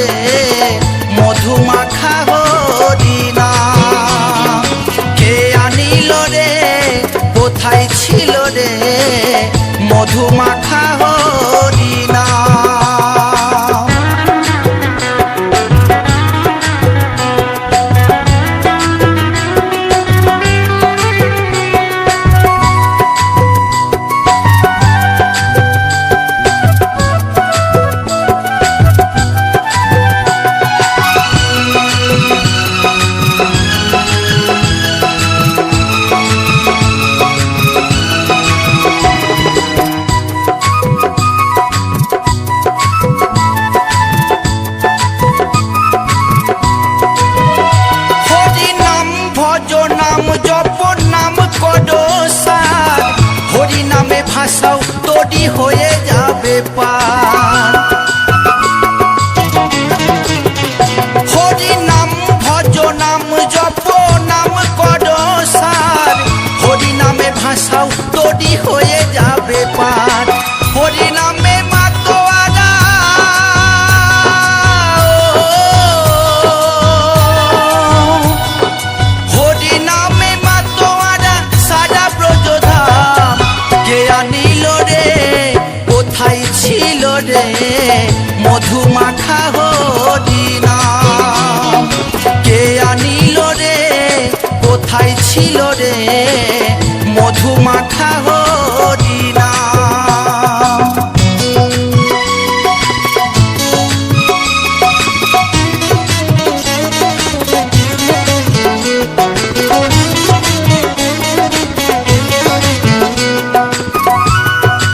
রে মধুমাখা হরিনাম। কে আনিল রে কোথায় ছিল রে মধুমাখা হরিনাম। ভাষাও তৈরি হয়ে যাবে পার। হরি নাম ভজ নাম জপ নাম কর সার, হরি নামে ভাষাও তৈরি হয়ে যাবে পার। হরি নামে মাতোয়ারা হরি নামে মাতোয়ারা সারা ব্রজধাম। কে আনিল রে কোথায় ছিল রে মধুমাখা হরিনাম। কে আনিল রে কোথায় ছিল রে মধুমাখা